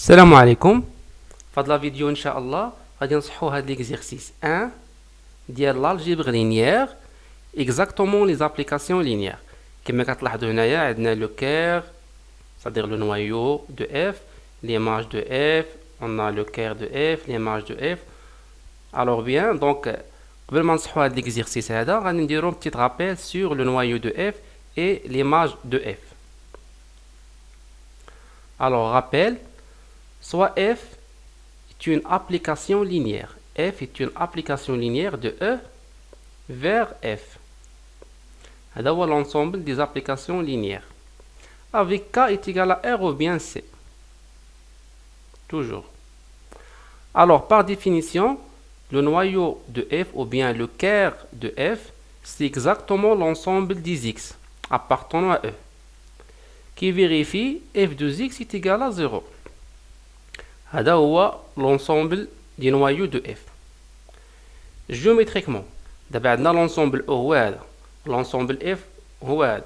السلام عليكم. في هاد الفيديو ان شاء الله غادي نصحوا هاد ليكزيرسيس 1 ديال l'algèbre linéaire exactement les applications linéaires. كما كتلاحظوا هنايا عندنا لو كير c'est-à-dire le noyau de f, les marges de f, on a le cœur de f, les marges de f. Alors bien, donc قبل ما نصحوا هاد ليكزيرسيس هذا غادي نديرو petit rappel sur le noyau de f et les marges de f. Alors rappel, soit f est une application linéaire. F est une application linéaire de E vers F. C'est l'ensemble des applications linéaires. Avec K est égal à R ou bien C. Toujours. Alors, par définition, le noyau de F ou bien le cœur de F, c'est exactement l'ensemble des X appartenant à E, qui vérifie f de x est égal à 0. هذا هو l'ensemble des noyaux de f. Géométriquement دابا عندنا l'ensemble O هو هذا، l'ensemble f هو هذا،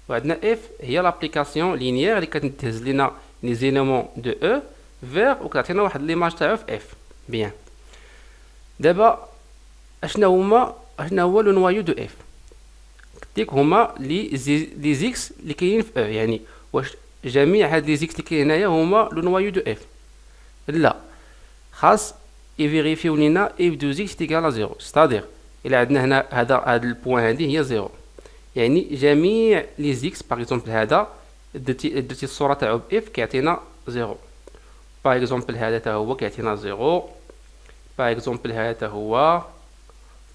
وعندنا f هي l'application linéaire اللي كتنتهز لنا les éléments de E vers وكتعطينا واحد l'image تاعو في f. Bien. دابا اشنا هو le noyau de f. ديك هما لي زيكس اللي كاينين في E، يعني واش جميع هاد لي زيكس اللي كاين هنايا هما لو نوايو دو اف؟ لا، خاص يفيريفيو لينا اف دو زيكس تيكال زيرو، ستادير الا عندنا هنا هاد البوان هادي هي زيرو، يعني جميع لي زيكس باغ اكزومبل هذا درتي الصوره تاعو باف كيعطينا زيرو، باغ اكزومبل هذا تا هو كيعطينا زيرو، باغ اكزومبل هذا تا هو،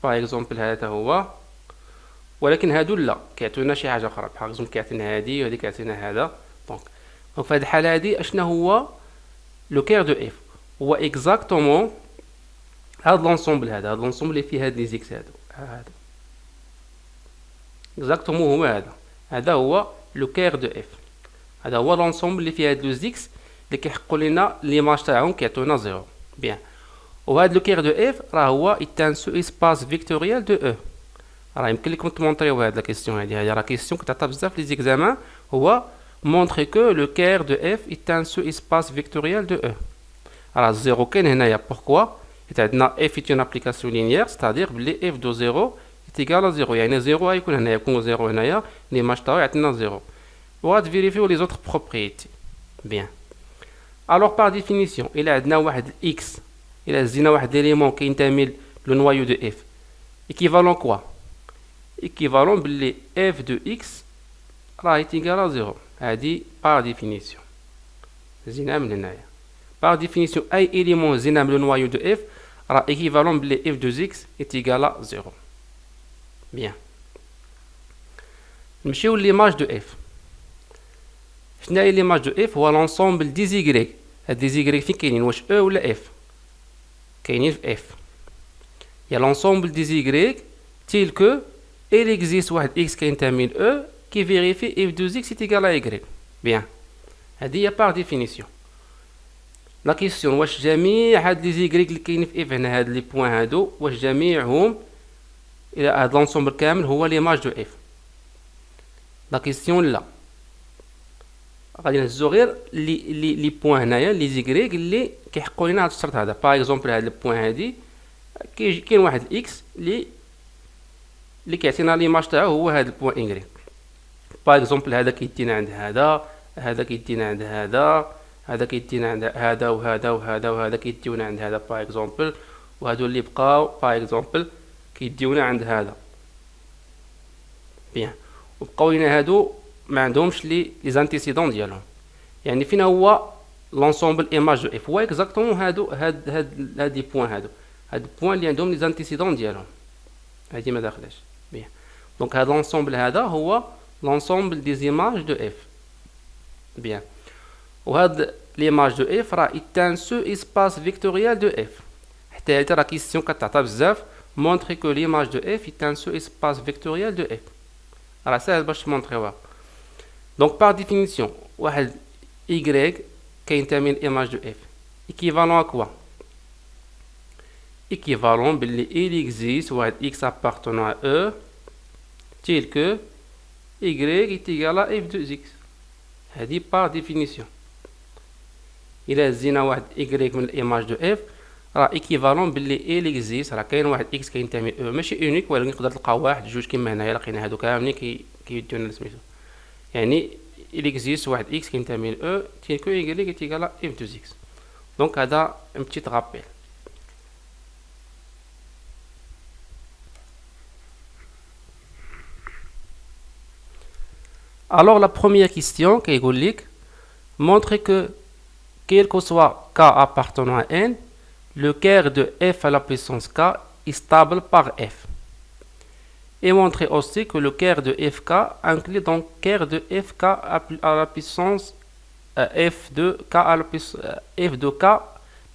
باغ اكزومبل هذا تا هو، ولكن هادو لا كيعطيونا شي حاجه اخرى، بحال اكزومبل كيعطينا هادي وهادي كيعطينا هذا. دونك في هاد الحاله هادي اشنا هو لو كير دو اف؟ هو اكزاكتومون هاد لونسومبل هذا، هاد لونسومبل اللي فيه هاد لي زيكس هادو، هذا اكزاكتومون هو هذا هو لو كير دو اف. هذا هو لونسومبل اللي فيه هاد لو زيكس اللي كيحقوا لنا ليماج تاعهم كيعطيونا زيرو. بيان. وهاد لو كير دو اف راه هو يتانسو اسباس فيكتوريال دو او. راه يمكن لكم تمونطريو هاد لا كيسيون هادي راه كيسيون كتعطى بزاف لي زيكزامان، هو montrer que le cœur de f est un sous-espace vectoriel de E. Alors 0 كاين هنايا. Pourquoi؟ حيت عندنا f est une application linéaire، c'est-à-dire بلي f de 0 est égal à 0، يعني 0 غيكون هنايا، يكون 0 هنايا، l'image تاعو يعطينا 0. وغاد فيريفيو les autres propriétés. Bien. Alors par définition إلا عندنا واحد x، إلا زينا واحد l'élément كينتمي le noyau de f، équivalent quoi؟ équivalent بلي f de x راه est égal à 0. هادي par définition زينها من هنايا. par définition اي élément زينها من le noyau de f راه équivalent بلي f de x est égal à 0. bien. نمشيو l'image de f. شنو هي l'image de f؟ هو l'ensemble des y. هاد les y فين كاينين؟ واش e ولا f؟ كاينين في f. يا l'ensemble des y tel que il existe واحد x كينتمي ل e qui vérifie f de x est égal à y. Bien. هذه هي par définition. لا كيسيون واش جميع هاد لي زيغريك اللي كاينين في اف هنا، هاد لي بوين هادو، واش جميعهم الى هاد لونسومبل كامل هو ليماج دو اف؟ لا كيسيون لا. غادي نهزو غير لي بوين هنايا لي زيغريك اللي كيحقوا لنا هاد الشرط هذا. باغ اكزومبل هاد البوين هادي كاين واحد اكس اللي كيعطينا ليماج تاعو هو هاد البوين اي. باغ اكزومبل هذا كيدينا عند هذا كيدينا عند هذا كيدينا عند هذا وهذا وهذا وهذا كيديونا عند هذا باغ اكزومبل، وهادو اللي بقاو باغ اكزومبل كيديونا عند هذا. بيان. وبقاو لينا هادو ما عندهمش لي زانتيسيدون ديالهم، يعني فين هو لونسومبل ايماج دو اف؟ هو اكزاكتومون هاد لي بوين هاد البوين اللي عندهم لي زانتيسيدون ديالهم، هادي ما داخلاش. بيان. دونك هاد لونسومبل هذا هو l'ensemble des images de f. Bien. وهاد l'image de f راه est un sous-espace vectoriel de f. حتى هادي راه كيسيون كتعطى بزاف، montrer que l'image de f est un sous-espace vectoriel de f. راه ساهل باش تمونطريوها. donc par définition واحد y كينتمي l'image de f équivalent à quoi؟ équivalent بلي il existe واحد x appartenant à E tel que y est égal à f de x. هذه par définition. إلا هزينا واحد إكغيك من الإيماج دو إف راه إيكيفالون بلي إي لي إكزيست، راه كاين واحد إكس كينتمي لأو ماشي أونيك، ولكن نقدر تلقاو واحد جوج كيما هنايا لقينا هادو كاملين كيدونا سميتو، يعني إل إكزيست واحد إكس كينتمي لأو تيل كو إكغيك إت إيكالا إف دوز إكس. دونك هذا un petit rappel. Alors la première question qui est montre que quel que soit k appartenant à n, le caire de f à la puissance k est stable par f. Et montrer aussi que le caire de fk inclut donc caire de fk à la puissance f de k à la puissance f de k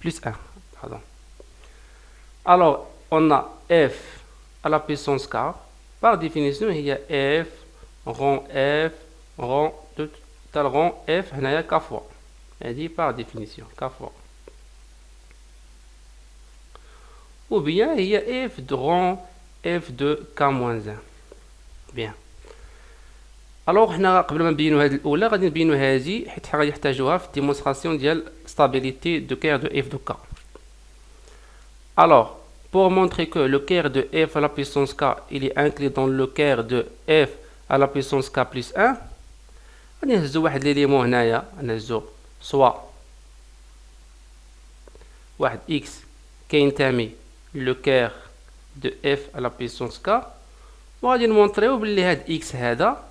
plus 1. Pardon. Alors on a f à la puissance k. Par définition il y a f rond f rond total rond f هنايا k fois. هذه par définition k fois. Ou bien il y a f de rond f de k-1. Bien. Alors حنا قبل ما نبينو هذه الاولى غادي نبينو هذه حيت غادي نحتاجوها في الديمونستراسيون ديال stabilité de caire de f de k. Alors pour montrer que le caire de f à la puissance k il est inclus dans le caire de f à la puissance k plus 1 غادي نهزو واحد ليليمون هنايا نهزو سوا واحد x كينتمي لو كير دو f à la puissance k وغادي نمونطريو بلي هاد x هذا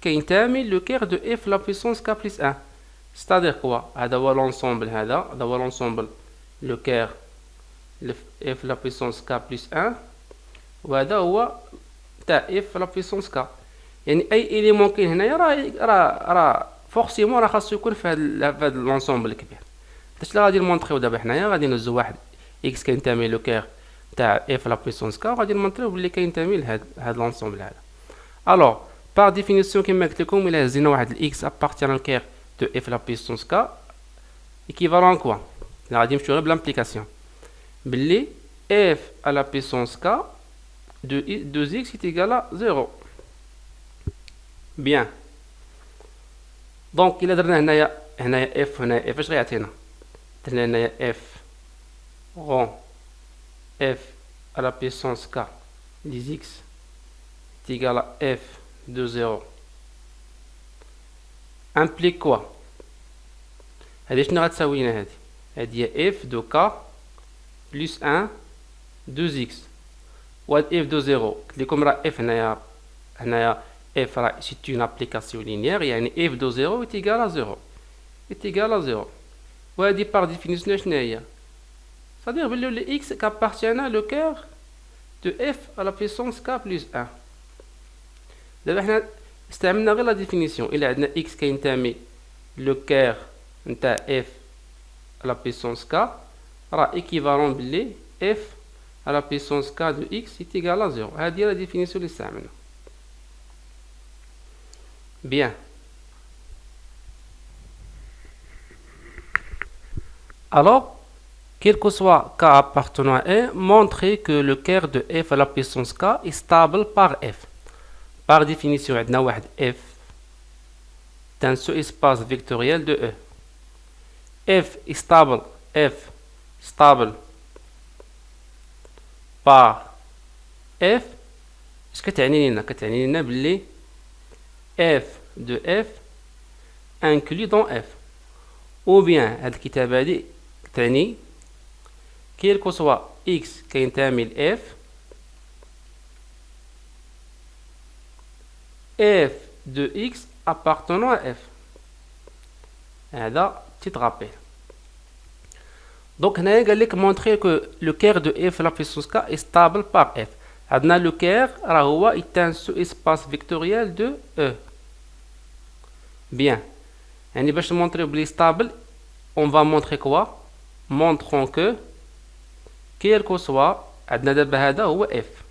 كينتمي لو كير دو f à la puissance k plus 1. c'est-à-dire quoi هذا هو لونسومبل هذا هو لونسومبل لو كير f à la puissance k plus 1 وهذا هو تاع f à la puissance k. يعني اي اليمون كاين هنايا راه فورسيمون راه خاصو يكون في هذا لونسومبل الكبير. داش اللي غادي نمونطريو دابا حنايا غادي نهزو واحد x كينتمي لو كير تاع f لا بويسونس k وغادي نمونطريو بلي كينتمي لهاد لونسومبل هذا. الوغ بار ديفينيسيون كيما قلت لكم الا هزينا واحد الاكس ابارتيان لو دو f لا بويسونس k ايكيفالون كوا غادي نمشيو غير بلامبليكاسيون بلي f à la puissance k de 2x est égal à 0. Bien. Donc إلا درنا هنايا f هنايا f اش غيعطينا؟ درنا هنايا f rond f à la puissance k des x est égal à f de 0 implique quoi؟ هذه شنو غتساوي لنا هذه هي f de k plus 1 2x و f de 0 قلت لكم راه f هنايا f c'est une application linéaire يعني f de 0 est égal à 0 est égal à 0 وهذه par définition شنو هي؟ c'est-à-dire بلي le x qu'appartient le cœur de f à la puissance k plus 1. دابا حنا استعملنا غير لا ديفينيسيون الا عندنا x كينتمي لو كير نتاع f à la puissance k راه équivalent بلي f à la puissance k de x est égal à 0. هذه هي لا ديفينيسيون اللي استعملنا. Bien. Alors, quel que soit k appartenant à n, montrez que le caire de f à la puissance k est stable par f. Par définition, on a واحد f dans ce espace vectoriel de E. f est stable, f stable par f. اش كتعني لنا؟ كتعني لنا بلي f de f inclus dans f. ou bien هاد الكتابة هادي تعني quel que soit x كينتمي ل f f de x appartenant à f. هذا petit rappel. donc هنايا قال لك montrer que le caire de f la puissance k est stable par f. عندنا le caire راه هو est un sous-espace vectoriel de E. Bien. يعني باش نمونطريو بلي stable on va montrer quoi? montrons que quel que soit عندنا دابا هذا هو f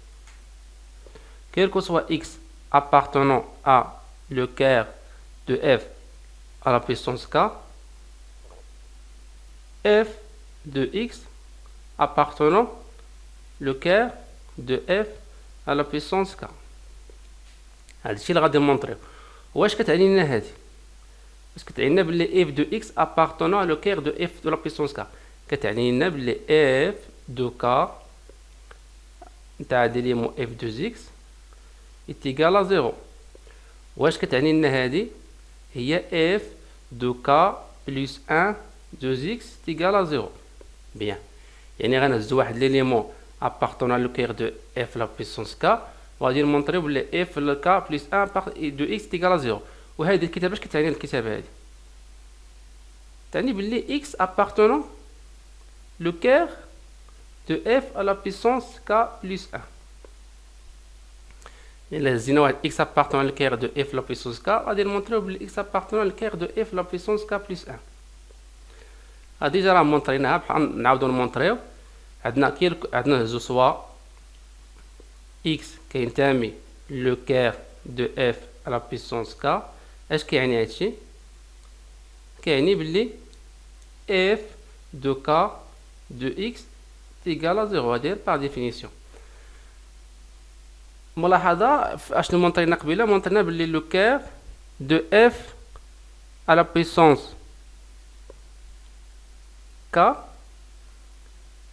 quel que soit x appartenant à le caire de f à la puissance k f de x appartenant le caire de f à la puissance k. هذا الشيء اللي غادي نمونطريو. واش كتعني لنا هذه؟ parce que تعينا بلي f de x appartenant à le cœur de f de la puissance k كتعني لنا بلي f de k نتاع ديليمون f de x est égal à 0. واش كتعني لنا هذه هي f de k plus 1 de x est égal à 0. bien يعني غنهزو واحد ليليمون appartenant le cœur de f la puissance k وغادي نمونطريو بلي f le k plus 1 de x est égal à 0. وهذه الكتابه اش كتعني الكتابه هذه تعني بلي x appartenant le cœur de f à la puissance k plus 1. إلا هزينا واحد x appartenant le cœur de f la puissance k غادي نمونطريو بلي x appartenant le cœur de f la puissance k plus 1. هادي ديجا راه مونطريناها بحال نعاودو نمونطريو. عندنا نهزو سوا x كينتمي لو كير دو f à la puissance k. اش كيعني هادشي؟ كيعني بلي f de k de x est égal à 0. هادي par définition. ملاحظة اشنو مونطرينا قبيله؟ مونطرينا بلي لو كير دو f à la puissance k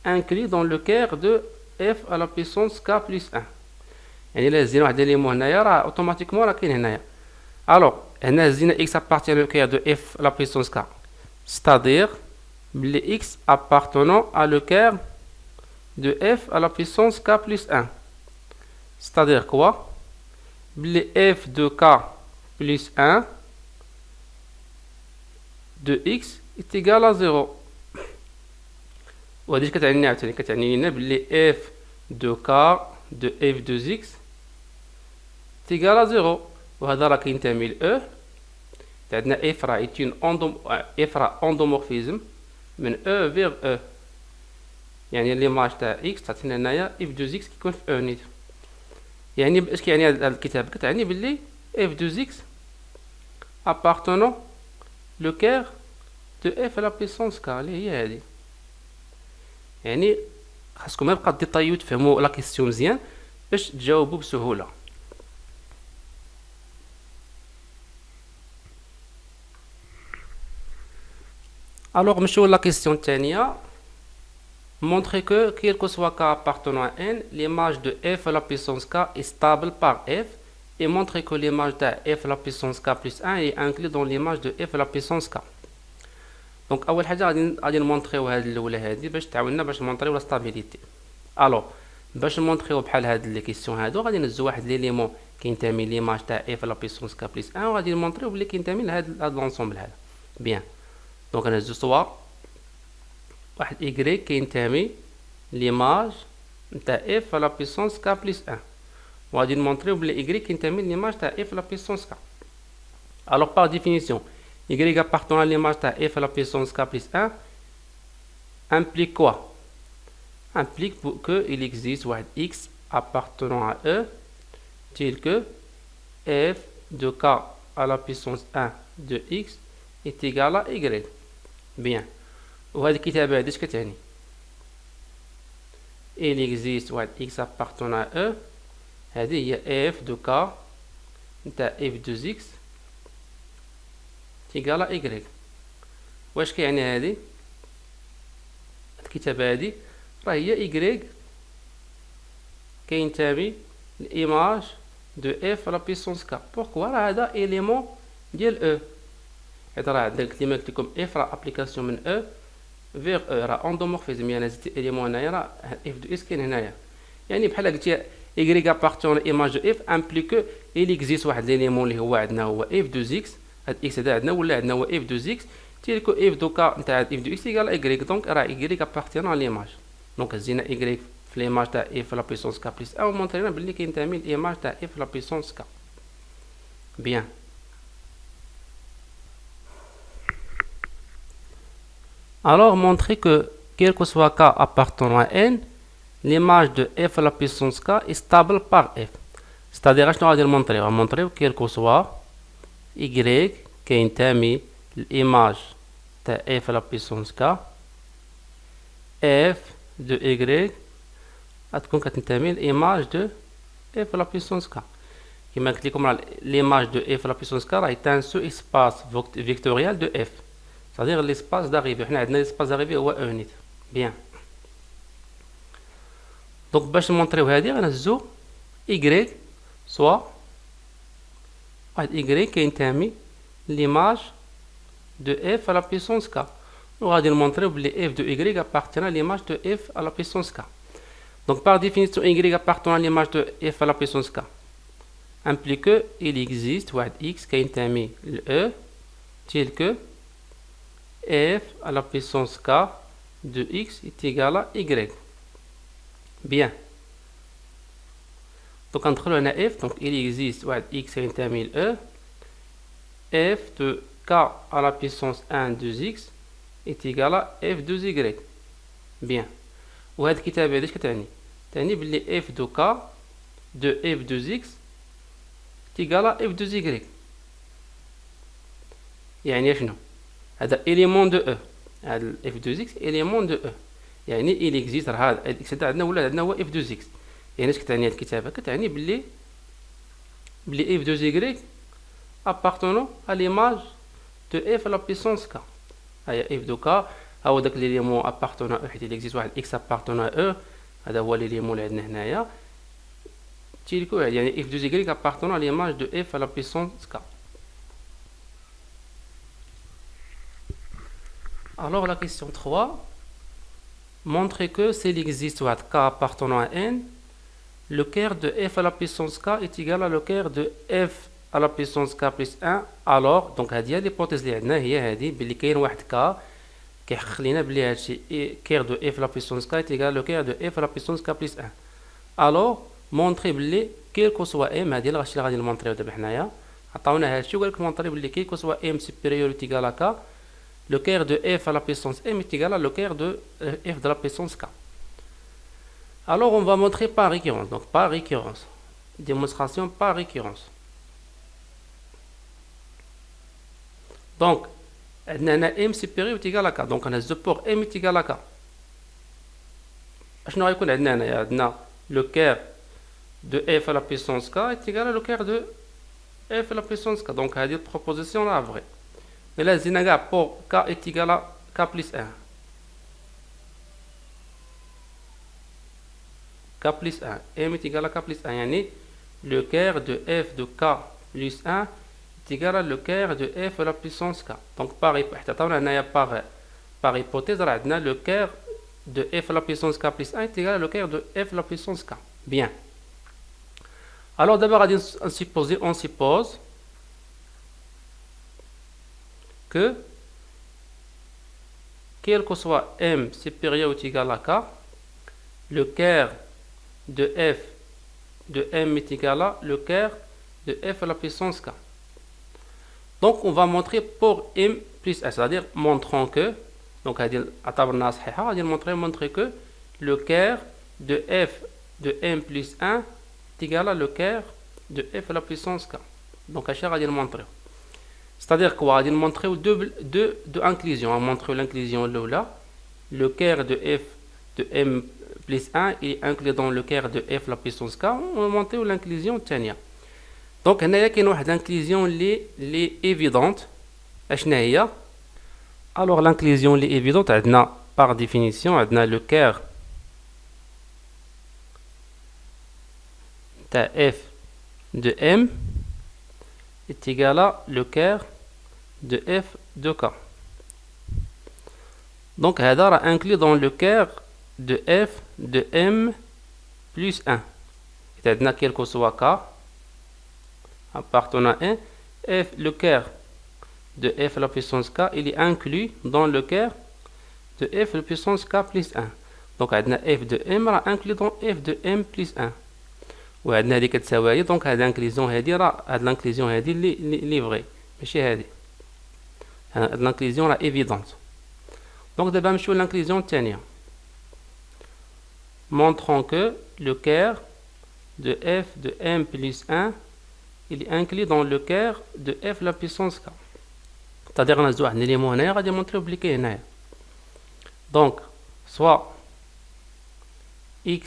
inclus dans le cœur de f à la puissance k plus 1. يعني إلا هزينا واحد ليمون هنايا راه اوتوماتيكمون راه كاين هنايا. الوغ هنا هزينا x appartient au cœur de f à la puissance k, c'est-à-dire بلي x appartenant à le cœur de f à la puissance k plus 1. c'est-à-dire quoi? بلي f de k plus 1 de x est égal à 0. وهادي كتعني عاوتاني كتعني لنا بلي f de k de f de x est égal à 0. وهذا راه كينتمي ل e. عندنا f راه f راه endomorphisme من e vers e. يعني ليماج تاع x تعطينا هنايا f de x كيكون في e نيت. يعني اش كيعني هاد الكتاب؟ كتعني بلي f de x appartenant le cœur de f à la puissance k اللي هي هادي. يعني خاصكم يبقى ديطايو تفهموا لا كيسيون مزيان باش تجاوبوا بسهوله. alors نمشيو لا كيسيون الثانيه. montrer que quel que soit k appartenant à n, l'image de f à la puissance k est stable par f, et montrer que l'image de f à la puissance k plus 1 est inclus dans l'image de f à la puissance k. دونك اول حاجه غادي نمونطريو هاد الاولى هادي باش تعاوننا باش نمونطريو لا ستابيليتي. الو باش نمونطريو بحال هاد لي كيسيون هادو غادي نهزو واحد ليليمون كينتمي ليماج تاع اف لا بيسونس كا بلس 1 وغادي نمونطريو بلي كينتمي لهاد لونسومبل هذا. بيان دونك نهزو سوا واحد ايكغيك كينتمي ليماج نتاع اف لا بيسونس كا بلس 1 وغادي نمونطريو بلي ايكغيك كينتمي ليماج تاع اف لا بيسونس كا. الوغ باغ ديفينيسيون y appartenant à l'image de f à la puissance k plus 1 implique quoi? Implique qu'il existe un x appartenant à e tel que f de k à la puissance 1 de x est égal à y. Bien. وهذه الكتابة هذه اش كتعني؟ il existe un x appartenant à e هذه هي f de k نتاع f de x égal à y. واش كيعني هذه الكتابه هذه؟ راه هي y كينتمي لإيماج دو اف لا بيسونس ك. بوركوا راه هذا إليمون ديال او. هذا راه عندنا كيما قلت لكم اف راه ابليكاسيون من او فيغ او راه اندومورفيزم. يعني زدت إليمون هنايا راه اف دو اس كاين هنايا. يعني بحال قلتي y ابارتيون لإيماج دو اف امبليكو il existe واحد ليليمون اللي هو عندنا هو اف دو زيكس. هاد اكس هذا عندنا ولا عندنا هو اف دو زيكس تيلكو اف دو كا نتاع اف دو اكس ايكال ايكغيك. دونك راه ايكغيك ابارتيان على ليماج. دونك هزينا ايكغيك في ليماج تاع اف لا بيسونس كا بلس او مونطرينا بلي كينتمي لإيماج تاع اف لا بيسونس كا. بيان alors montrer que quel que soit k appartenant à n, l'image de f à la puissance k est stable par f. c'est-à-dire اشنو غادي نمونطريو؟ غنمونطريو quel que soit y كينتمي لإيماج تاع f à la puissance k f de y غتكون كتنتمي لإيماج دو f à la puissance k. كما قلت لكم l'image de f à la puissance k est un sous-espace vectoriel de f, c'est-à-dire l'espace d'arrivée. حنا عندنا l'espace d'arrivée هو unit. Bien. Donc باش نمونطريو هذه غنهزو y soit واحد y كينتمي l'image de f à la puissance k. وغادي نمونطريو بلي f de y appartient à l'image de f à la puissance k. Donc par définition y appartenant à l'image de f à la puissance k implique qu'il existe واحد x كينتمي ل e tel que f à la puissance k de x est égal à y. Bien. Donc ندخلو هنا f, donc il existe واحد x كينتمي ل e f de k à la puissance 1 de x est égal à f de y. Bien. وهاد الكتابة هادي اش كتعني؟ تعني بلي f de k de f de x est égal à f de y. يعني شنو؟ هذا élément de e، هذا f de x élément de e، يعني il existe هذا x هذا عندنا ولا عندنا هو f de x. يعني اش كتعني هاد الكتابة؟ كتعني بلي f de y appartenant à l'image de f à la puissance k. هيا f de k هو داك l'élément appartenant à e، حيت il existe واحد x appartenant à e، هذا هو l'élément اللي عندنا هنايا تيلكو، يعني f de y appartenant à l'image de f à la puissance k. Alors la question 3, montrez que s'il existe واحد k appartenant à n, le quart de f à la puissance k est égal à le quart de f à la puissance k plus 1. alors donc هذه هي l'hypothèse اللي عندنا، هي هذه بلي كاين واحد k كيحقق لينا بلي هادشي quart de f à la puissance k est égal à le quart de f à la puissance k plus 1. alors مونطري بلي كيل كو سوا ام، هادي الغاشي اللي غادي نمونطريو دابا حنايا، عطاونا هادشي وقال لك مونطري بلي كيل كو سوا ام سوبيريور ou égal à k، le quart de f à la puissance m est égal à le quart de f de la puissance k. Alors on va montrer par récurrence, donc par récurrence, démonstration par récurrence. Donc عندنا m supérieur ou égal à k، donc on a ce pour m est égal à k. شنو غيكون عندنا هنايا؟ عندنا le quart de f à la puissance k est égal à le quart de f à la puissance k. donc هذه proposition là vraie. Mais là زينا كاع pour k est égal à k plus 1. k plus 1 m est égal à k plus 1، يعني le quart de f de k plus 1 est égal à le quart de f à la puissance k. donc par hypothèse راه عندنا le quart de f à la puissance k plus 1 est égal à le quart de f à la puissance k. Bien. Alors d'abord on suppose que quel que soit m supérieur ou égal à k, le quart de f de m est égal à le quart de f à la puissance k. Donc on va montrer pour m plus 1، c'est-à-dire montrant que donc montrer que le quart de f de m plus 1 est égal à le quart de f à la puissance k. donc à غادي نمونطريو، c'est-à-dire quoi؟ غادي نمونطريو deux inclusions. on montre l'inclusion الاولى le quart de f de m plus 1 est inclus dans le quart de f à la puissance k. on montre l'inclusion الثانيه. donc هنايا كاين واحد l'inclusion اللي évidente. اشنا هي؟ alors l'inclusion اللي évidente عندنا par définition عندنا le quart تاع f de m est égal à le quart de f de k. donc هذا راه inclus dans le quart de f de m plus 1. عندنا quel que soit k appartenant à 1 f le quart de f à la puissance k il est inclus dans le quart de f à la puissance k plus 1. donc عندنا f de m راه inclus dans f de m plus 1. وعندنا هذه كتساوي هذه، دونك هاد لانكليزيون هادي راه هاد لانكليزيون هادي اللي فغي ماشي هادي، هاد لانكليزيون راه ايفيدونت. دونك دابا نمشيو لانكليزيون الثانيه. montrons que le quart de f de m plus 1 il est inclus dans le quart de f la puissance k. c'est-à-dire نهزو واحد ليليمون هنايا غادي نمونطريو بلي كاين هنايا. دونك soit x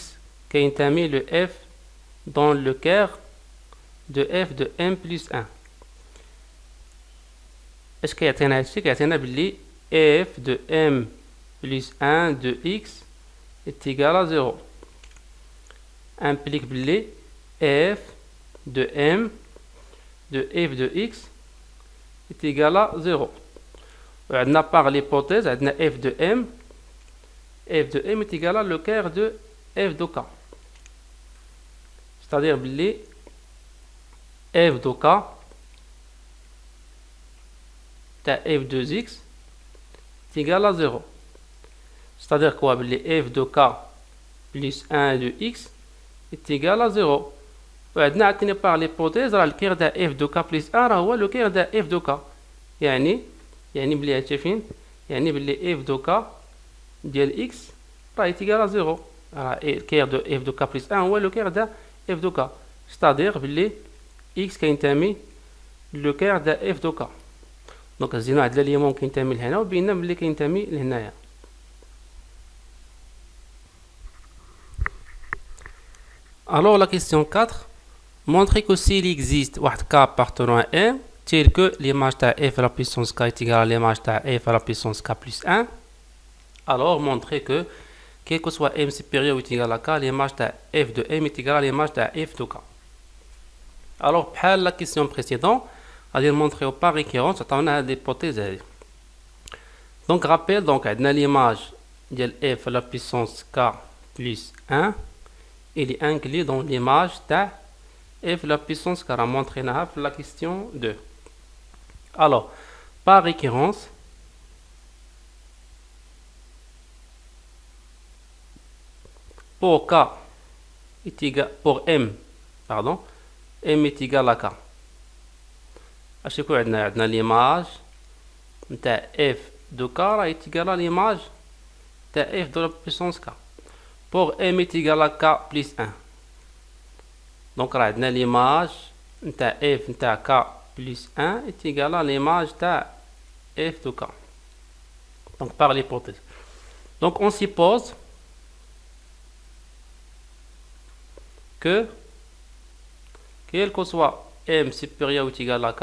كينتمي le f dans le quart de f de m plus 1. اش كيعطينا هادشي؟ كيعطينا بلي f de m plus 1 de x est égal à 0. implique بلي f de m de f de x est égal à 0. وعندنا par l'hypothèse عندنا f de m est égal à le quart de f de k. c'est-à-dire بلي f de k تاع f de x est égal à 0. c'est-à-dire quoi؟ بلي f de k plus 1 de x est égal à 0. وعندنا عطيني par l'hypothèse راه الكير تاع f de k plus 1 راه هو لو كير تاع f de k. يعني بلي هادشي فين؟ يعني بلي f de k ديال x راه égal à 0. راه الكير دو f de k plus 1 هو لو كير تاع f de k. c'est-à-dire بلي x كينتمي لو كير تاع f de k. دونك زينا عندنا ليمون كينتمي لهنا وبينا بلي كينتمي لهنايا. Alors la question 4, montrez que s'il existe un k appartenant à M tel que l'image de f à la puissance k est égale à l'image de f à la puissance k plus 1, alors montrez que quel que soit M supérieur ou égal à k, l'image de f de M est égale à l'image de f de k. Alors pour la question précédente, c'est-à-dire montrer par récurrence, on a l'hypothèse. Donc rappel, donc on a l'image de f à la puissance k plus 1. Il est inclus dans l'image de f la puissance car on montré dans la question 2. Alors, par récurrence, pour k est égal, pour m, pardon, m est égal à k. À chaque fois, on a l'image de f de k est égal à l'image de f de la puissance k. Pour m est égal à k plus 1. Donc, on a l'image de f de k plus 1 est égal à l'image de f de k. Donc, par l'hypothèse. Donc, on suppose que, quel que soit m supérieur ou égal à k,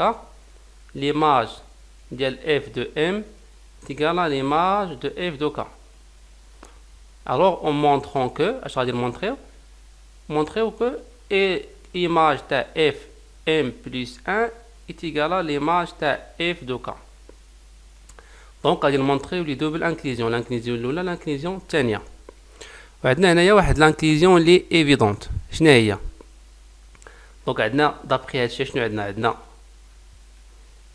l'image de f de m est égale à l'image de f de k. Alors, en montrant que, je vais dire montrer que l'image de f m plus 1 est égale à l'image de f de k. Donc, on va montrer les doubles inclusions, l'inclusion الأولى l'inclusion الثانية. وعندنا هنايا واحد l'inclusion اللي évidente. شنو هي؟ Donc, عندنا d'après هادشي شنو عندنا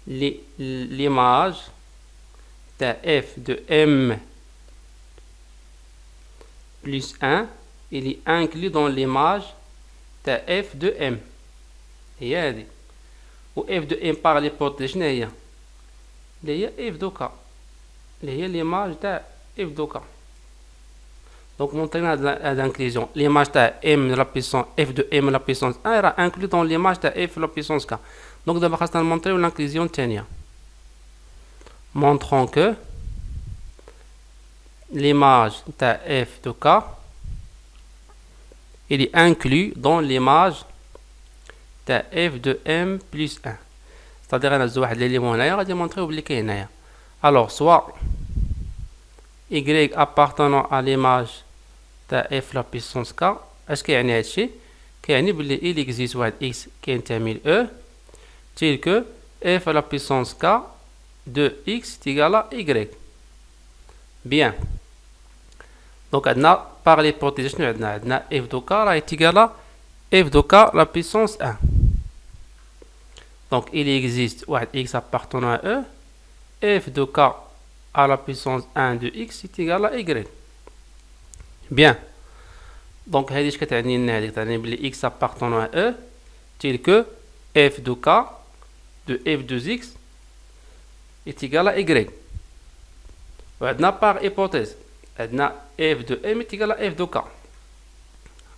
l'image de f de m plus 1, il est inclus dans l'image de f de m. هي هذه. و f de m par l'hypothèse شنو هي؟ اللي هي f de k. اللي هي l'image de f de k. Donc montrنا هاد l'inclusion. L'image de m de la puissance f de m de la puissance 1 est inclus dans l'image de f de la puissance k. Donc d'abord خاصنا نمونطريو l'inclusion الثانية. Montrons que l'image de f de k il est inclus dans l'image de f de m plus 1. C'est-à-dire أنا واحد l'élément هنايا غادي نمونطريو بلي كاين هنايا. Alors soit y appartenant à l'image de f la puissance k. اش كيعني هادشي؟ كيعني بلي il existe واحد x كينتمي ل e tel que f à la puissance k de x est égal à y. Bien. Donc, par l'hypothèse, nous avons f de k est égal à f de k la puissance 1. Donc, il existe x appartenant à e. F de k à la puissance 1 de x est égal à y. Bien. Donc, هذه كتعني لنا هذيك تعني بلي x appartenant à e tel que f de k de f de x est égal à y. وعندنا par hypothèse عندنا f de m est égal à f de k.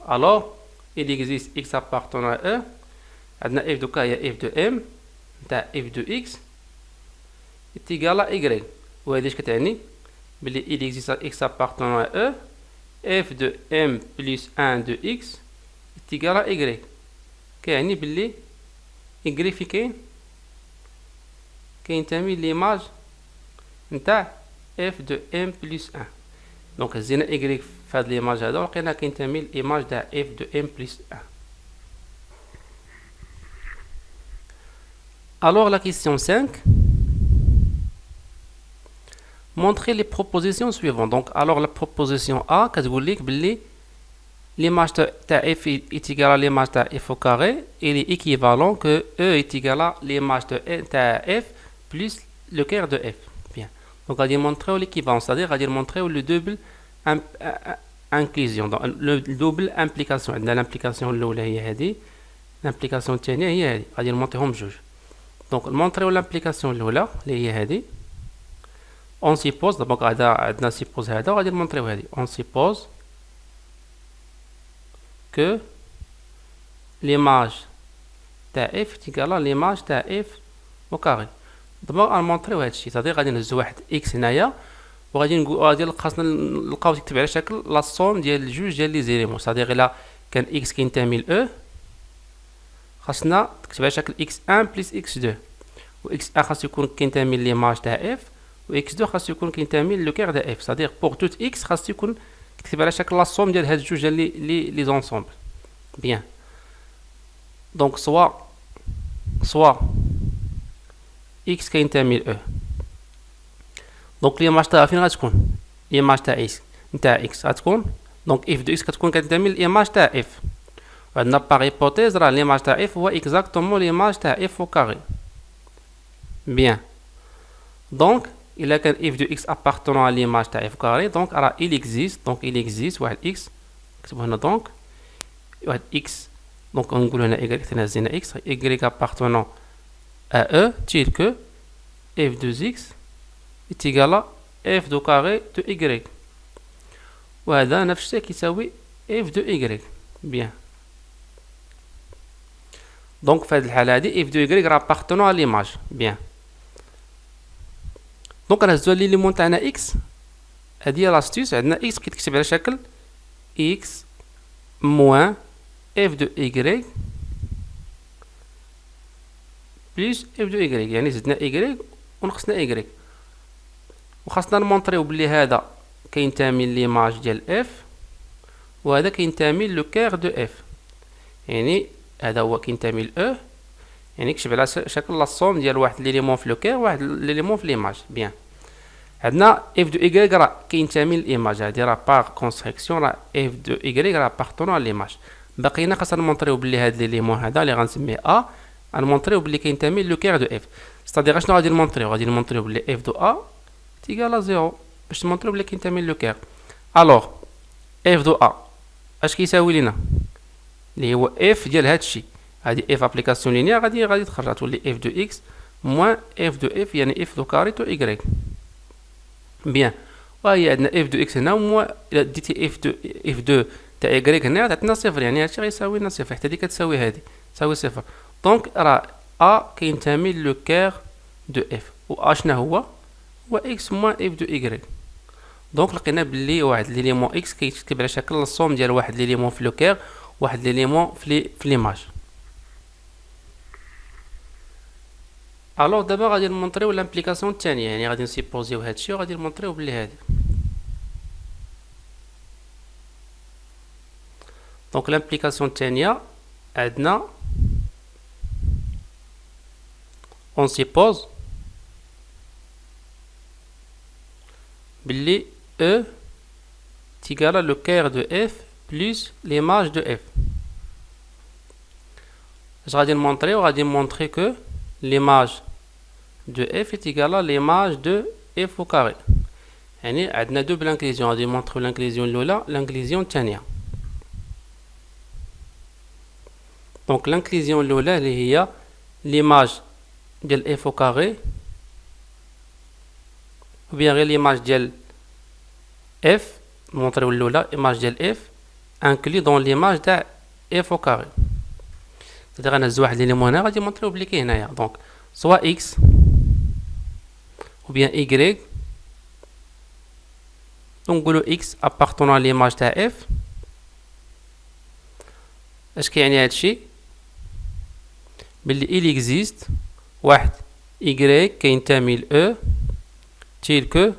Alors, il existe x appartenant à e. عندنا f de k هي f de m تاع f de x est égal à y. وهذه اش كتعني بلي il existe x appartenant à e f de m plus 1 de x est égal à y. كيعني بلي y في كينتمي ليماج نتاع f de m plus 1. دونك هزينا y في هاد ليماج هذا ولقينا كينتمي لإيماج تاع f de m plus 1. Alors la question 5. Montrez les propositions suivantes. Donc alors la proposition A كتقول لك بلي l'image تاع f est égal à l'image تاع f au carré, il est équivalent que E est égal à l'image تاع f plus le quart de f. Bien. Donc on va montrer l'équivalence, c'est-à-dire on va montrer le double inclusion, donc le double implication. عندنا l'implication الأولى هي هذه, l'implication الثانية هي هذه. غادي نمونطيهم بجوج. Donc نمونطريو l'implication الأولى اللي هي هذه. On suppose d'abord عندنا suppose هذا وغادي نمونطريو هذه. On suppose que l'image تاع f est égal à l'image تاع f au carré. دابا غنمونطريو هادشي، c'est-à-dire غادي نهزو واحد x هنايا وغادي نقول غادي خاصنا نلقاو تكتب على شكل لا سوم ديال جوج ديال لي زيليمون، c'est-à-dire الا كان x كينتمي ل e خاصنا تكتب على شكل x1 plus x2 و x1 خاصو يكون كينتمي ليماج تاع f و x2 خاصو يكون كينتمي لو كير تاع f، c'est-à-dire pour tout x خاصو يكون كتب على شكل لا سوم ديال هاد جوج ديال لي زونسومبل. بيان دونك سوا x كينتمي ل e. دونك ليماج تاعها فين غتكون؟ ليماج تاع x نتاع x غتكون دونك f دو x كتكون كتنتمي للإيماج تاع f. وعندنا باغ هيبوتيز راه ليماج تاع f هو اكزاكتومون ليماج تاع f au carré. بيان دونك إلا كان f دو x appartenant à l'image تاع f au carré دونك راه il existe واحد x نكتبو هنا دونك واحد x دونك نقولو هنا y تنهزينا x y appartenant à e tel que f de x est égal à f de carré de y وهذا نفس الشيء كيساوي f de y. بيان دونك في هذه الحالة هذه f de y راه appartenant à l'image. بيان دونك نهزو ليليمون تاعنا x، هذه هي لاستيوس. عندنا x كيتكتب على شكل x moins f de y بليس اف دو ايكغيك، يعني زدنا ايكغيك ونقصنا y وخاصنا نمونطريو بلي هذا كينتمي ليماج ديال اف وهذا كينتمي لو كير دو اف، يعني هذا هو كينتمي ل او، يعني كتب على شكل لا سوم ديال واحد ليليمون في لو كير واحد ليليمون في ليماج. بيان عندنا اف دو ايكغيك راه كينتمي للايماج، هادي راه باغ كونستركسيون راه اف دو ايكغيك راه بارطونون ليماج. باقينا خاصنا نمونطريو بلي هاد ليليمون هذا اللي غنسميه ا غنمونطريو بلي كينتمي لو كير دو اف، ستادير اشنو غادي نمونطريو؟ غادي نمونطريو بلي اف دو ا تيغال ا زيرو باش نمونطريو بلي كينتمي لو كير. الوغ اف دو ا اش كيساوي لينا؟ اللي هو اف ديال هادشي، هادي اف ابليكاسيون لينيير غادي تخرج غتولي اف دو اكس موان اف دو اف يعني اف دو كاري تو ايكغيك. بيان وهي عندنا اف دو اكس هنا موان الا ديتي اف دو تاع ايكغيك هنا تعطينا صفر، يعني هادشي غيساوي لنا صفر حتى هادي كتساوي هادي تساوي صفر. دونك راه ا كينتمي لو كير دو اف و ا شنو هو اكس موان اف دو ايكغيك. دونك لقينا بلي واحد ليليمون اكس كيتكتب على شكل الصوم ديال واحد ليليمون في لو كير واحد ليليمون في ليماج. الوغ دابا غادي نمونطريو لامبليكاسيون الثانيه، يعني غادي نسيبوزيو هادشي وغادي نمونطريو بلي هادي. دونك لامبليكاسيون الثانيه عندنا on suppose بلي E est égal à le quart de f plus l'image de f. Je vais montrer que l'image de f est égale à l'image de f au carré. يعني عندنا double inclusion، غادي نمونطريو l'inclusion الأولى l'inclusion الثانية. دونك l'inclusion الأولى اللي هي l'image ديال f au carré ou bien غير l'image ديال f نمونطريو الأولى image ديال f inclus dans l'image تاع f au carré. c'est-à-dire غنهز واحد ليليمون هنا غادي نمونطريو بلي كاين هنايا، دونك سوا x ou bien y ونقولو x appartenant à l'image تاع f. اش كيعني هادشي؟ il existe واحد y كينتمي ل E tel que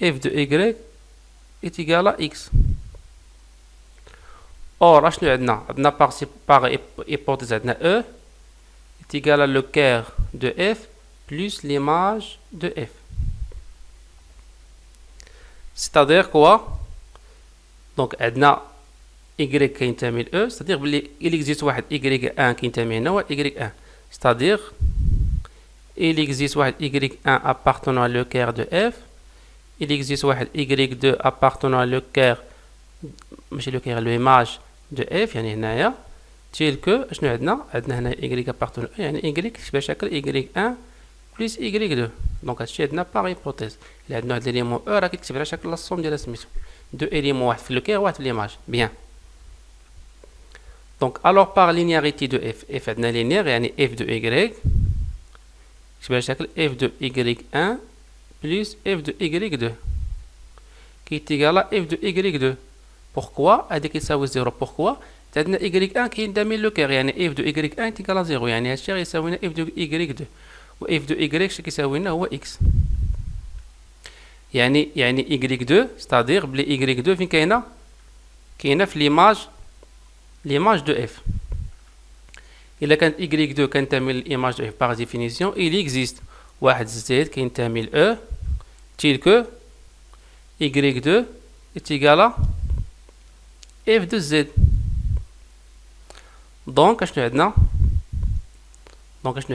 f de y est égal à x. Or, عندنا par hypothèse عندنا E est égal à le quart de f plus l'image de f. C'est-à-dire quoi? Donc عندنا y كينتمي ل E, c'est-à-dire il existe واحد y1 كينتمي هنا و y1. C'est-à-dire il existe واحد y1 appartenant à le quart de f, il existe واحد y2 appartenant à le quart ماشي le quart l'image de f يعني هنايا tel que شنو عندنا هنا y appartenant يعني y كيشبه شكل y1 plus y2. دونك هادشي عندنا باغ هيبوثيز. الا عندنا واحد ليليمون او راه كيتكتب على شكل لاصوم ديال سميتو دو éléments واحد في لو كير واحد في ليماج. بيان دونك alors par linéarité de f عندنا linéaire يعني f de y كيشبه شكل f de y1 plus f de y2 qui est égal à f de y2. pourquoi هذيك يساوي 0 pourquoi عندنا y1 كينتمي لو كير يعني f de y1 est égal à 0 يعني هادشي غيساوي لنا f de y2 و f de y شنو كيساوي لنا هو x. يعني y2 c'est-à-dire بلي y2 فين كاينه في l'image de f. إلا كانت y2 كنتمي للإيماج de f par définition il existe واحد z كينتمي ل E tel que y2 est égal à f de z. دونك اشنو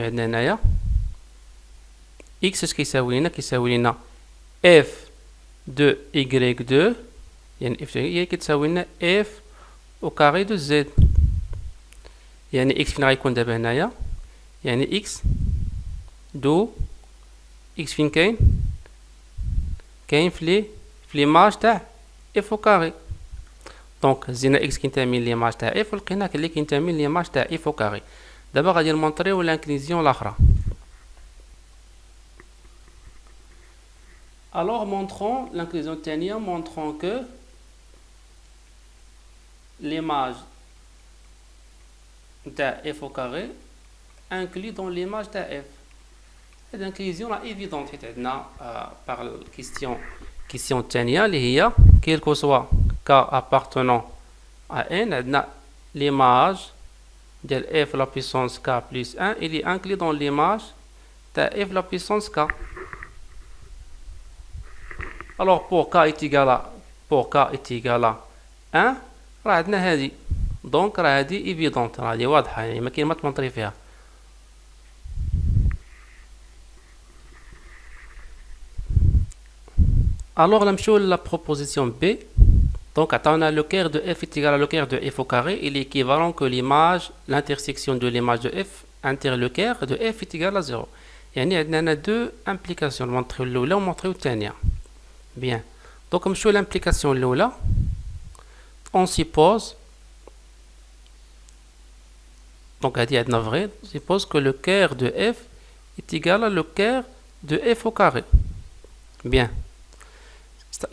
عندنا هنايا x اش كيساوي لنا f de y2 يعني f هي كتساوي لنا f au carré de z. يعني x فين غيكون دابا هنايا يعني x دو x فين كاين في ليماج تاع f au carré. دونك زينا x كينتمي ليماج تاع f ولقينا اللي كينتمي ليماج تاع f au carré. دابا غادي نمونطريو لانكليزيون الاخرى. Alors montrons l'inclusion الثانية montrons que l'image de f au carré inclut dans l'image de f. Cette inclusion est évidente par la question الثانية اللي هي quel que soit k appartenant à n l'image de f la puissance k plus 1 il est inclus dans l'image de f la puissance k. Alors pour k est égal à 1 راه عندنا هذه دونك راه هذه ايفيدونت راه هذه واضحه يعني ما كاين ما تمنطري فيها. alors نمشيو لا proposition B. donc عطاونا le quart de f est égal à le quart de f au carré il est équivalent que l'image l'intersection de l'image de f inter le quart de f est égal à 0. يعني عندنا هنا deux implications نمونطريو الاولى ونمونطريو الثانيه. bien donc نمشيو l'implication الاولى on suppose donc هذه عندنا vrai on suppose que le quart de f est égal à le quart de f au carré. bien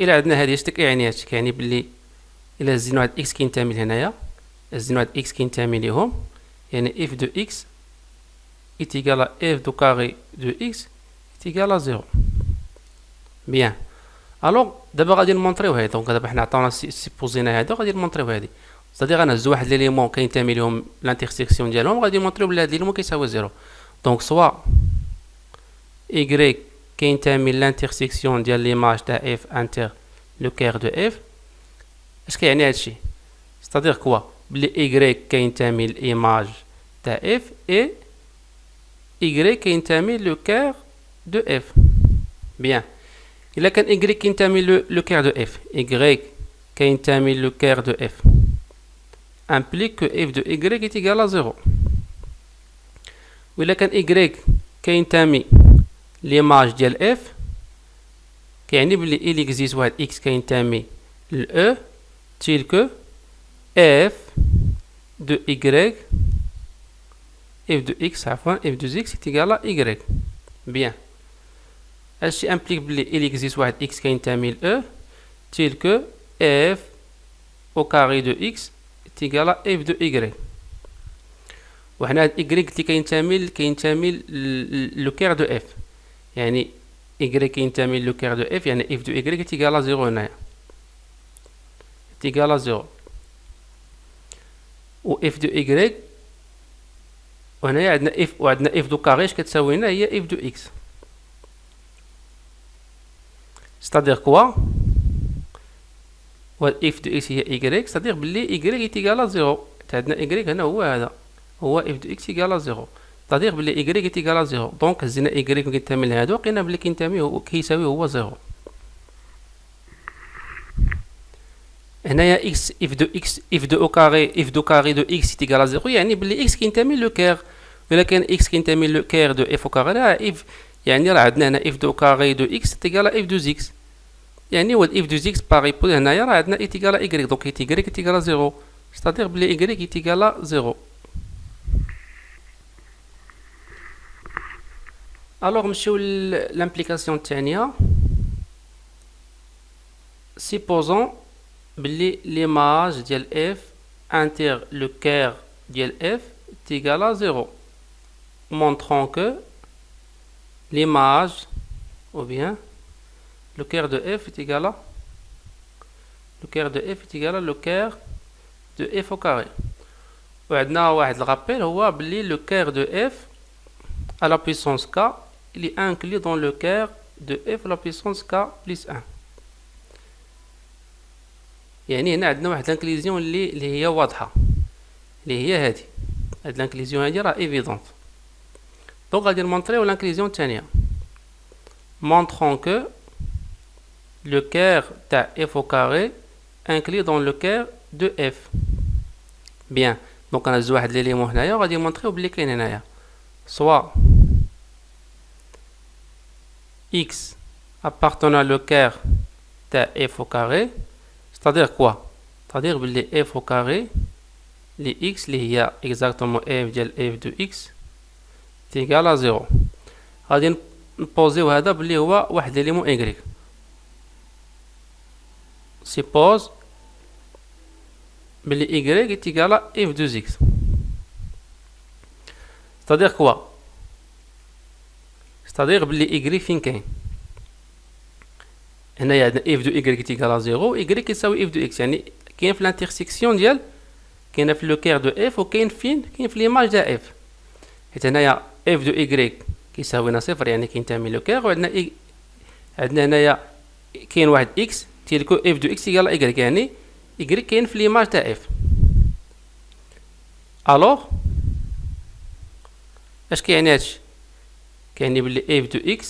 إلا عندنا هذه اش كيعني هادشي كيعني بلي إلا زدنا واحد x كينتمي لهنايا زدنا واحد x كينتمي ليهم يعني f de x est égal à f du carré de x est égal à 0. bien alors دابا غادي نمونطريو هادي دونك دابا حنا عطاونا سيبوزينا هذا غادي نمونطريو هادي c'est-à-dire غنهزو واحد ليليمون كينتمي لهم الانترسيكسيون ديالهم غادي نمونطريو بلي هاد ليليمون كيساوي 0. دونك سوا y كينتمي للانترسيكسيون ديال ليماج تاع f انتر لو كير دو f. اش كيعني هادشي c'est-à-dire كوا بلي y كينتمي للإيماج تاع f et y كينتمي لو كير دو f. bien إلا كان y كينتمي لو كير دو f y كينتمي لو كير دو f implique que f de y est égal à 0. وإلا كان y كينتمي l'image ديال f كيعني بلي il existe واحد x كينتمي ل E tel que f de y f de x عفوا f de x est égal à y. bien هادشي implique بلي il existe واحد x كينتمي ل E tel que f au carré de x est égal à f de y. وحنا هاد إكغيك اللي كينتمي لو كير دو اف، يعني إكغيك كينتمي لو كير دو اف، يعني اف دو إكغيك تيكالا زيرو هنايا، تيكالا زيرو، و اف دو إكغيك وهنايا عندنا اف، وعندنا اف دو كاري اش كتساوي لنا هي اف دو اكس. ستادير كوا و اف دو اكس هي إكغيك، ستادير بلي إكغيك تيكالا زيرو، عندنا إكغيك هنا هو هذا، هو اف دو اكس تيكالا زيرو، ستادير بلي إكغيك تيكالا زيرو، دونك هزينا إكغيك كينتمي لهادو، لقينا بلي كيساوي هو زيرو. هنايا اكس اف دو اكس اف دو او كاري اف دو كاري دو اكس تيكالا زيرو، يعني بلي اكس كينتمي لو كير، إلا كان اكس كينتمي لو كير دو اف او كاري راه اف، يعني راه عندنا هنا اف دو كاري دو اكس تيكالا اف دو زيكس، يعني هو اف دو زيكس باغي بول هنايا راه عندنا اي تيكالا إكغيك، دونك اي تيكغيك تيكالا زيرو، ستادير بلي إكغيك تيكالا زيرو. الوغ نمشيو لامبليكاسيون الثانية. سيبوزون بلي ليماج ديال اف انتر لو كير ديال اف تيكالا زيرو، montrant que l'image ou bien le cœur de f est égal à le cœur de f est égal à le cœur de f au carré. وعندنا واحد الرابيل هو بلي le cœur de f à la puissance k il est inclus dans le cœur de f à la puissance k plus 1. يعني هنا عندنا واحد لانكليزيون اللي هي واضحه، اللي هي هذه، هاد لانكليزيون هادي راه ايفيدونت. دونك غادي نمونطريو لانكليزيون الثانيه، montrant que le cœur تاع f au carré inclus dans le cœur de f. bien دونك غنهز واحد ليليمون هنايا وغادي نمونطريو بلي كاين هنايا soit x appartenant le cœur تاع f au carré، c'est-à-dire quoi؟ c'est-à-dire بلي f au carré لي x اللي هي exactement f ديال f de x تيكال à 0. غادي نبوزيو هذا بلي هو واحد ليليمون y. suppose بلي y تيكال à f de x. c'est-à-dire quoi؟ c'est-à-dire بلي y فين كاين؟ هنايا عندنا f دو y تيكال à 0 y كيساوي f دو x، يعني كاين في لانترسيكسيون ديال، كاين في لو كير دو f وكاين فين؟ كاين في ليماج تاع f، حيت هنايا f دو y كيساوينا صفر يعني كينتمي لو كير، وعندنا عندنا هنايا كاين واحد x تيلكو f دو x يلا y، يعني y كاين في ليماج تاع f. الوغ اش كيعني هادشي؟ كيعني بلي f دو x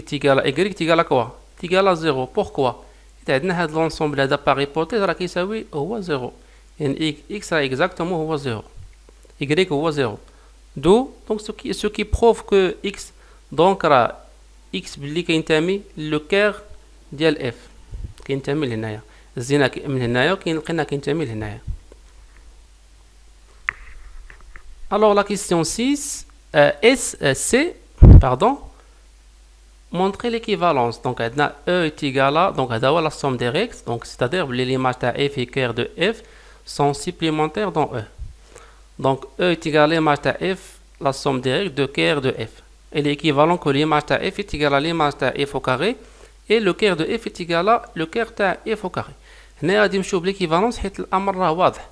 تيكال y تيكال كوا تيكال زيرو. بوركوا؟ حيت عندنا هاد لونسومبل هذا باغ هيبوتيز راه كيساوي هو زيرو، يعني x راه اكزاكتومون هو زيرو، y هو زيرو. دو دونك سو كي بروف كو x، دونك راه x بلي كينتمي لو كير ديال f، كينتمي لهنايا، زينا من هنايا وكيلقينا كينتمي لهنايا. alors la question 6 C pardon montrer l'équivalence. donc عندنا E est égal à، donc هذا هو la somme des règles، donc c'est-à-dire بلي l'image تاع f et cœur de f sont supplémentaires dans E. donc E est égal à l'image تاع f la somme des règles de cœur de f et l'équivalent que l'image تاع f est égal à l'image تاع f au carré et le cœur de f est égal à le cœur تاع f au carré. هنا غادي نمشيو بليكيفالونس حيت الامر راه واضح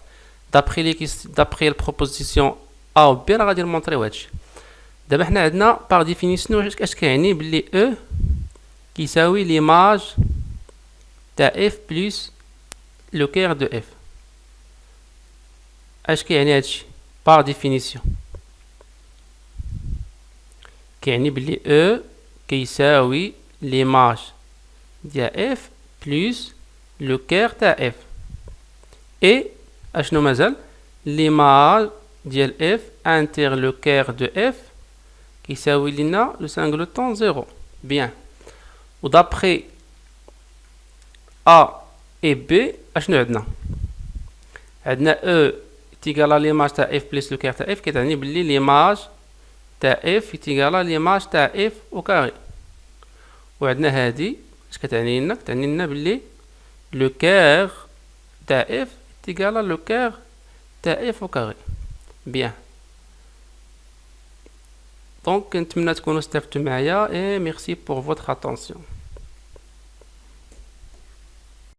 دابخي البروبوزيسيون A و B راه غادي نمونطريو هادشي. دابا حنا عندنا باغ ديفينيسيون اش كيعني بلي E كيساوي ليماج تاع f بلس لو كير دو f. اش كيعني هادشي باغ ديفينيسيون؟ كيعني بلي E كيساوي ليماج ديال f بلس لو كير تاع f اي اشنو مازال ليماج ديال f انتر لو كير دو f كيساوي لنا لو سانغلوتون زيرو. بيان و دابخي A et B اشنو عندنا E تيكالا ليماج تاع f بلس لو كير تاع f، كتعني بلي ليماج تاع f تيكالا ليماج تاع f او كاري. وعندنا هادي اش كتعني لنا؟ كتعني لنا بلي لو كير تاع f تيكالا لو كير تاع f au carré. bien دونك نتمنى تكونوا استفدتوا معايا et merci pour votre attention.